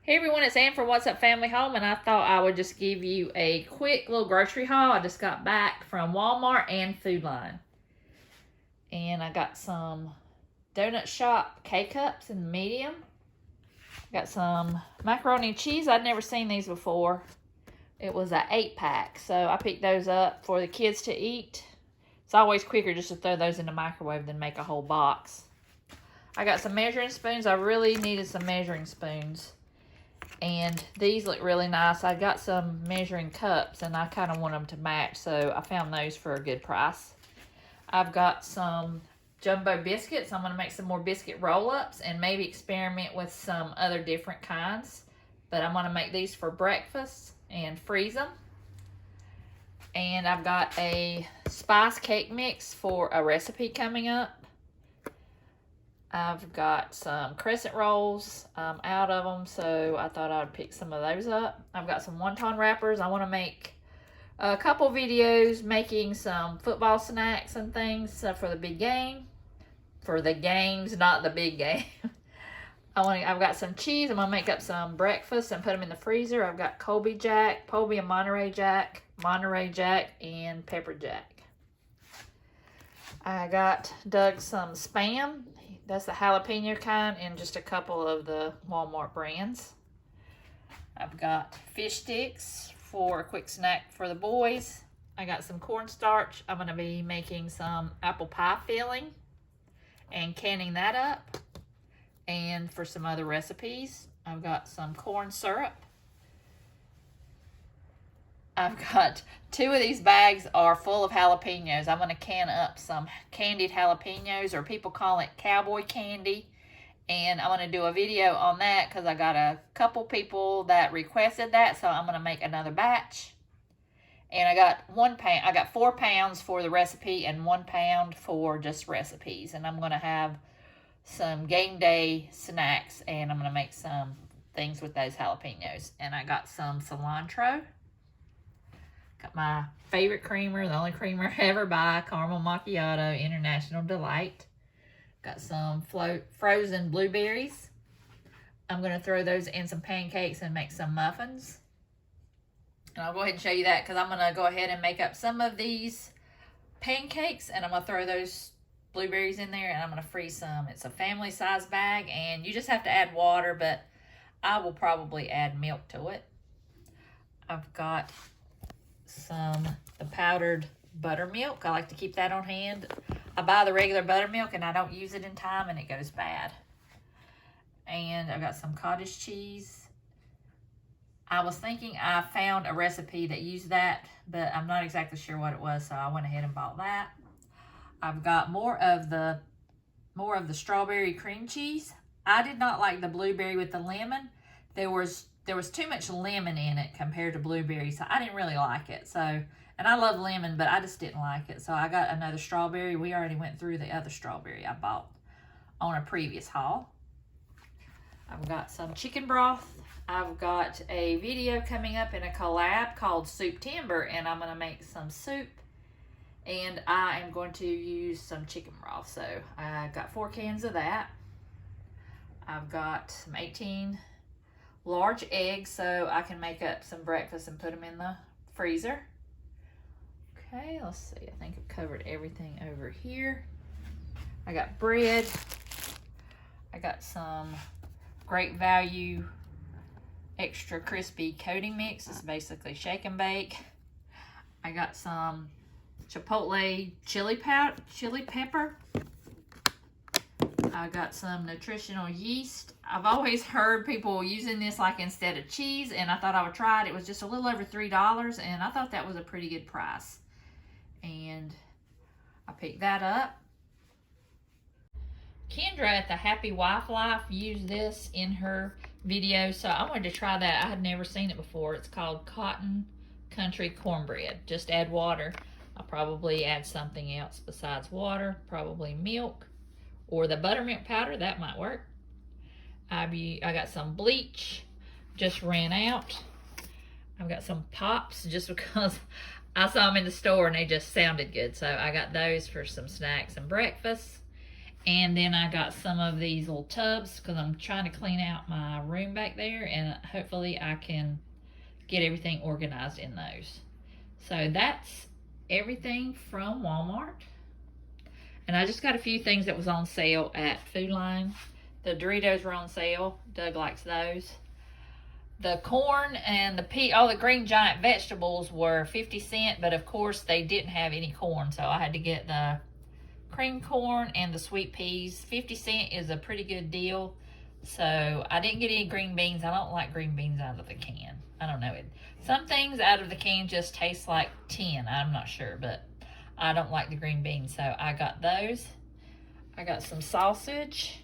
Hey everyone, it's Ann from What's Up Family Home, and I thought I would just give you a quick little grocery haul. I just got back from Walmart and Food Line. And I got some Donut Shop K-Cups in medium. Got some macaroni and cheese. I'd never seen these before. It was an 8-pack, so I picked those up for the kids to eat. It's always quicker just to throw those in the microwave than make a whole box. I got some measuring spoons. I really needed some measuring spoons. And these look really nice. I got some measuring cups and I kind of want them to match, so I found those for a good price. I've got some jumbo biscuits. I'm going to make some more biscuit roll-ups and maybe experiment with some other different kinds. But I'm going to make these for breakfast and freeze them. And I've got a spice cake mix for a recipe coming up. I've got some crescent rolls out of them, so I thought I'd pick some of those up. I've got some wonton wrappers. I want to make a couple videos making some football snacks and things for the big game. For the games, not the big game. I've got some cheese. I'm going to make up some breakfast and put them in the freezer. I've got Colby Jack, and Monterey Jack, and Pepper Jack. I got Doug some Spam. That's the jalapeno kind, and just a couple of the Walmart brands. I've got fish sticks for a quick snack for the boys. I got some cornstarch. I'm going to be making some apple pie filling and canning that up. And for some other recipes, I've got some corn syrup. I've got 2 of these bags are full of jalapenos. I'm going to can up some candied jalapenos, or people call it cowboy candy. And I'm going to do a video on that because I got a couple people that requested that. So I'm going to make another batch. And I got 4 pounds for the recipe and 1 pound for just recipes. And I'm going to have some game day snacks, and I'm going to make some things with those jalapenos. And I got some cilantro. Got my favorite creamer, the only creamer I ever buy, Caramel Macchiato International Delight. Got some frozen blueberries. I'm going to throw those in some pancakes and make some muffins. And I'll go ahead and show you that because I'm going to go ahead and make up some of these pancakes, and I'm going to throw those blueberries in there, and I'm going to freeze some. It's a family size bag, and you just have to add water, but I will probably add milk to it. I've got the powdered buttermilk. I like to keep that on hand. I buy the regular buttermilk and I don't use it in time and it goes bad. And I've got some cottage cheese. I was thinking I found a recipe that used that, but I'm not exactly sure what it was, so I went ahead and bought that. I've got more of the strawberry cream cheese. I did not like the blueberry with the lemon. There was too much lemon in it compared to blueberry, so I didn't really like it. So, and I love lemon, but I just didn't like it. So I got another strawberry. We already went through the other strawberry I bought on a previous haul. I've got some chicken broth. I've got a video coming up in a collab called Soup Timber, and I'm going to make some soup. And I am going to use some chicken broth. So I got 4 cans of that. I've got some 18 large eggs, so I can make up some breakfast and put them in the freezer. Okay, let's see. I think I've covered everything over here. I got bread. I got some Great Value extra crispy coating mix. It's basically shake and bake. I got some chipotle chili pepper. I got some nutritional yeast. I've always heard people using this like instead of cheese, and I thought I would try it. It was just a little over $3, and I thought that was a pretty good price. And I picked that up. Kendra at the Happy Wife Life used this in her video, so I wanted to try that. I had never seen it before. It's called Cotton Country Cornbread. Just add water. I'll probably add something else besides water, probably milk. Or the buttermilk powder, that might work. I got some bleach, just ran out. I've got some pops just because I saw them in the store and they just sounded good. So I got those for some snacks and breakfast. And then I got some of these little tubs because I'm trying to clean out my room back there, and hopefully I can get everything organized in those. So that's everything from Walmart. And I just got a few things that was on sale at Food Line. The Doritos were on sale. Doug likes those. The corn and all the green giant vegetables were 50 cents, but of course they didn't have any corn, so I had to get the cream corn and the sweet peas. 50 cents is a pretty good deal. So I didn't get any green beans. I don't like green beans out of the can. I don't know. Some things out of the can just taste like tin. I'm not sure, but I don't like the green beans, so I got those. I got some sausage.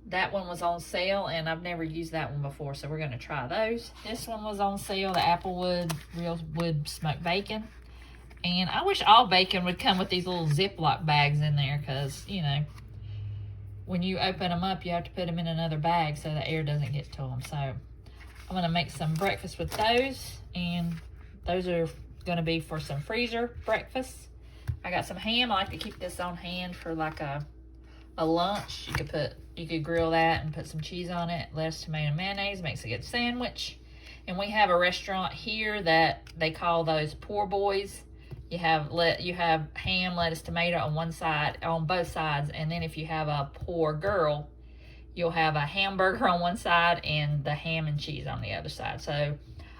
That one was on sale, and I've never used that one before, so we're going to try those. This one was on sale, the Applewood Real Wood Smoked Bacon. And I wish all bacon would come with these little Ziploc bags in there, because, you know, when you open them up, you have to put them in another bag so the air doesn't get to them. So I'm going to make some breakfast with those, and those are going to be for some freezer breakfast. I got some ham. I like to keep this on hand for like a lunch. You could grill that and put some cheese on it, lettuce, tomato, and mayonnaise. Makes a good sandwich. And we have a restaurant here that they call those poor boys. You have ham, lettuce, tomato on one side, on both sides, and then if you have a poor girl, you'll have a hamburger on one side and the ham and cheese on the other side. So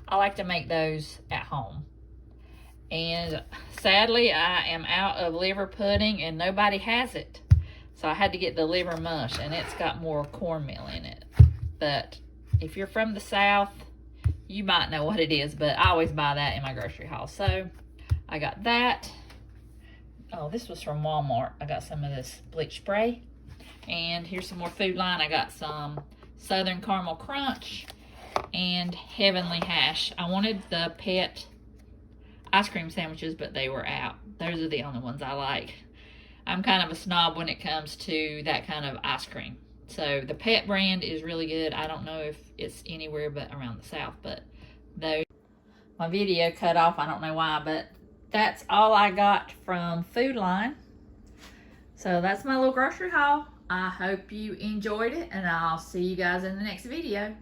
I like to make those at home. And sadly, I am out of liver pudding and nobody has it. So I had to get the liver mush, and it's got more cornmeal in it. But if you're from the South, you might know what it is, but I always buy that in my grocery haul. So I got that. Oh, this was from Walmart. I got some of this bleach spray. And here's some more Food Line. I got some Southern Caramel Crunch and Heavenly Hash. I wanted the pet ice cream sandwiches, but they were out. Those are the only ones I like. I'm kind of a snob when it comes to that kind of ice cream. So the pet brand is really good. I don't know if it's anywhere but around the South, but those. My video cut off. I don't know why, but that's all I got from Food Line. So that's my little grocery haul. I hope you enjoyed it, and I'll see you guys in the next video.